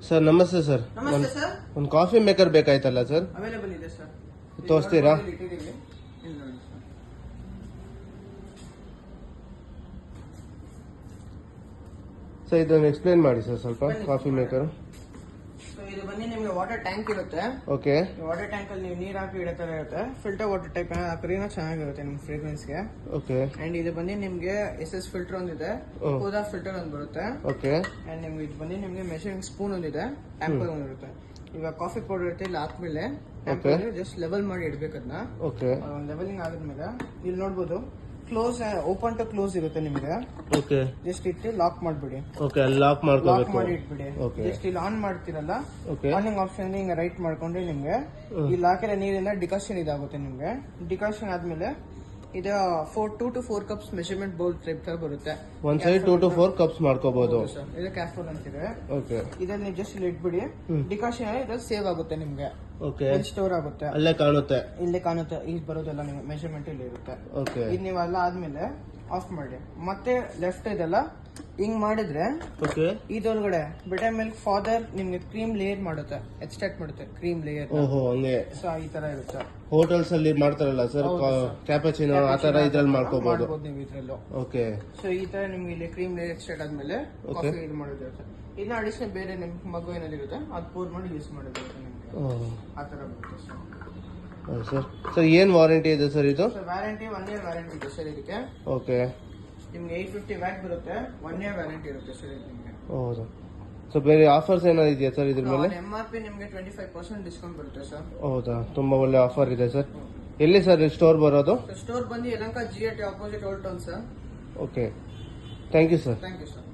Sir ನಮಸ್ತೆ sir. ನಮಸ್ತೆ sir. ಒಂದು ಕಾಫಿ ಮೇಕರ್ ಬೇಕಾಯ್ತಲ್ಲ ಸರ್? ಅವೈಲೇಬಲ್ ಇದೆ ಸರ್. ತೋರಿಸ್ತೀರಾ? ಇಟ್ಟಿದ್ದೀವಿ. ಇಲ್ಲಿ ನೋಡಿ ಸರ್. ಸರ್ ಇದನ್ನು ಎಕ್ಸ್ಪ್ಲೇನ್ ಮಾಡಿ ಸರ್ ಸ್ವಲ್ಪ. Coffee maker. ಸೊ ಇದು ಬಂದು ನಿಮಗೆ ವಾಟರ್ ಟ್ಯಾಂಕ್ ಇರುತ್ತೆ. ಓಕೆ. ವಾಟರ್ ಟ್ಯಾಂಕ್ ಅಲ್ಲಿ ನೀವು ನೀರ್ ಹಾಕಿ ಇಡೋ ತರ ಇರುತ್ತೆ. ಫಿಲ್ಟರ್ ವಾಟರ್ ಟೈಪ್ ಹಾಕಿದ್ರೆ ಚೆನ್ನಾಗಿರುತ್ತೆ ನಿಮ್ ಫ್ರೇಗ್ರೆನ್ಸ್ ಗೆ. ಓಕೆ. ಅಂಡ್ ಇದು ಬಂದು ನಿಮ್ಗೆ SS ಫಿಲ್ಟರ್ ಒಂದಿದೆ, ಹೋದಾ ಫಿಲ್ಟರ್ ಒಂದು ಬರುತ್ತೆ. ಓಕೆ. ಅಂಡ್ ನಿಮ್ಗೆ ಇದು ಬಂದು ನಿಮ್ಗೆ ಮೆಷರಿಂಗ್ ಸ್ಪೂನ್ ಒಂದಿದೆ, ಟ್ಯಾಂಪರ್ ಒಂದಿರುತ್ತೆ. ಇವಾಗ ಕಾಫಿ ಪೌಡರ್ ಇರುತ್ತೆ, ಇಲ್ಲಿ ಹಾಕ್ಮೇಲೆ ಜಸ್ಟ್ ಲೆವೆಲ್ ಮಾಡಿ ಇಡ್ಬೇಕು ಅದನ್ನ. ಓಕೆ. ಲೆವೆಲಿಂಗ್ ಆದ್ಮೇಲೆ ಇಲ್ಲಿ ನೋಡ್ಬೋದು ಕ್ಲೋಸ್, ಓಪನ್ ಟು ಕ್ಲೋಸ್ ಇರುತ್ತೆ ನಿಮ್ಗೆ. ಓಕೆ. ಜಸ್ಟ್ ಇಟ್ಟು ಲಾಕ್ ಮಾಡ್ಬಿಡಿ. ಓಕೆ, ಅಲ್ಲಿ ಲಾಕ್ ಲಾಕ್ ಮಾಡ್ಕೋಬೇಕು. ಮಾಡಿ ಇಟ್ಬಿಡಿ. ಓಕೆ. ಜಸ್ಟ್ ಇಲ್ಲಿ ಆನ್ ಮಾಡ್ತಿರಲ್ಲ, ಓಕೆ. ಆನಿಂಗ್ ಆಪ್ಷನ್ ಹಿಂಗ ರೈಟ್ ಮಾಡ್ಕೊಂಡ್ರೆ ನಿಮ್ಗೆ ಇಲ್ಲಿ ಹಾಕಿರೋ ನೀರಿಂದ ಡಿಕಾಷನ್ ಇದಾಗುತ್ತೆ ನಿಮ್ಗೆ. ಡಿಕಾಷನ್ ಆದ್ಮೇಲೆ ಇದು 2 to 4 cups measurement bowl type ತರ ಬರುತ್ತೆ. ಒಂದ್ ಸೈಡ್ 2 to 4 ಕಪ್ಸ್ ಮಾಡ್ಕೋಬಹುದು. ಇದು ಕ್ಯಾಫೋಲ್ ಅಂತಿದೆ. ಓಕೆ. ಇದನ್ನ ನೀವು ಜಸ್ಟ್ ಇಲ್ಲಿ ಇಟ್ಬಿಡಿ. ಡಿಕಾಷನ್ ಇದ್ರಲ್ಲಿ ಸೇವ್ ಆಗುತ್ತೆ ನಿಮ್ಗೆ. ಓಕೆ. ಸ್ಟೋರ್ ಆಗುತ್ತೆ, ಅಲ್ಲೇ ಕಾಣುತ್ತೆ. ಇಲ್ಲೇ ಕಾಣುತ್ತೆ. ಈಗ ಬರೋದೆಲ್ಲ ನಿಮ್ಗೆ ಮೆಷರ್ಮೆಂಟ್ ಇಲ್ಲಿ ಇರುತ್ತೆ. ಓಕೆ. ಇದು ನೀವೆಲ್ಲ ಆದ್ಮೇಲೆ ಆಫ್ ಮಾಡಿ ಮತ್ತೆ ಲೆಫ್ಟ್ ಇದೆಲ್ಲ ಹಿಂಗ್ ಮಾಡಿದ್ರೆ ಓಕೆ. ಇದೊಳಗಡೆ ಬೆಟರ್ ಮಿಲ್ಕ್ ಫಾದರ್ ನಿಮ್ಗೆ ಕ್ರೀಮ್ ಲೇಯರ್ ಮಾಡುತ್ತೆ, ಎಕ್ಸ್ಟ್ರಾಕ್ಟ್ ಮಾಡುತ್ತೆ ಕ್ರೀಮ್ ಲೇಯರ್. ಓಹೋ, ಹಂಗೆ. ಸೊ ಈ ತರ ಇರುತ್ತೆ. ಹೋಟೆಲ್ಸ್ ಅಲ್ಲಿ ಮಾಡ್ತಾರಲ್ಲ ಸರ್, ಕ್ಯಾಪಚಿನೋ ಆ ತರ ಇದ್ರಲ್ಲಿ ಮಾಡ್ಕೋಬಹುದು ನೀವು ಇದ್ರಲ್ಲೂ. ಓಕೆ. ಸೊ ಈ ತರ ನಿಮ್ಗೆ ಇಲ್ಲಿ ಕ್ರೀಮ್ ಲೇಯರ್ ಎಕ್ಸ್ಟ್ರಾಕ್ಟ್ ಆದ್ಮೇಲೆ ಕಾಫಿ ಇದು ಮಾಡೋದಿರುತ್ತೆ. ಇನ್ನ ಅಡಿಷನಲ್ ಬೇರೆ ನಿಮ್ಗೆ ಮಗು ಏನಾದ್ರು ಇರುತ್ತೆ ಅದು ಪೂರ್ ಮಾಡಿ ಯೂಸ್ ಮಾಡೋದಿರುತ್ತೆ ನಿಮ್ಗೆ. ಆ ತರ ಬರುತ್ತೆ ಸರ್. ಸರ್ ಏನ್ ವಾರಂಟಿ ಇದೆ ಸರ್ ಇದು? ವ್ಯಾರಂಟಿ 1 year ವ್ಯಾರಂಟಿ ಇದೆ ಸರ್ ಇದಕ್ಕೆ. ಓಕೆ. ನಿಮ್ಗೆ 850 ವ್ಯಾಟ್ ಬರುತ್ತೆ, 1 year ವ್ಯಾರಂಟಿ ಇರುತ್ತೆ ಸರ್ ನಿಮ್ಗೆ. ಹೌದು. ಸೊ ಬೇರೆ ಆಫರ್ಸ್ ಏನಾದ್ರು ಇದೆಯಾ ಸರ್ ಇದ್ರ ಮೇಲೆ? MRP ನಿಮ್ಗೆ 25% ಡಿಸ್ಕೌಂಟ್ ಬರುತ್ತೆ ಸರ್. ಹೌದಾ, ತುಂಬಾ ಒಳ್ಳೆ ಆಫರ್ ಇದೆ ಸರ್. ಎಲ್ಲಿ ಸರ್ ಸ್ಟೋರ್ ಬರೋದು? ಸ್ಟೋರ್ ಬಂದು Yelahanka GAT opposite old town sir. Okay. Thank you sir. Thank you sir.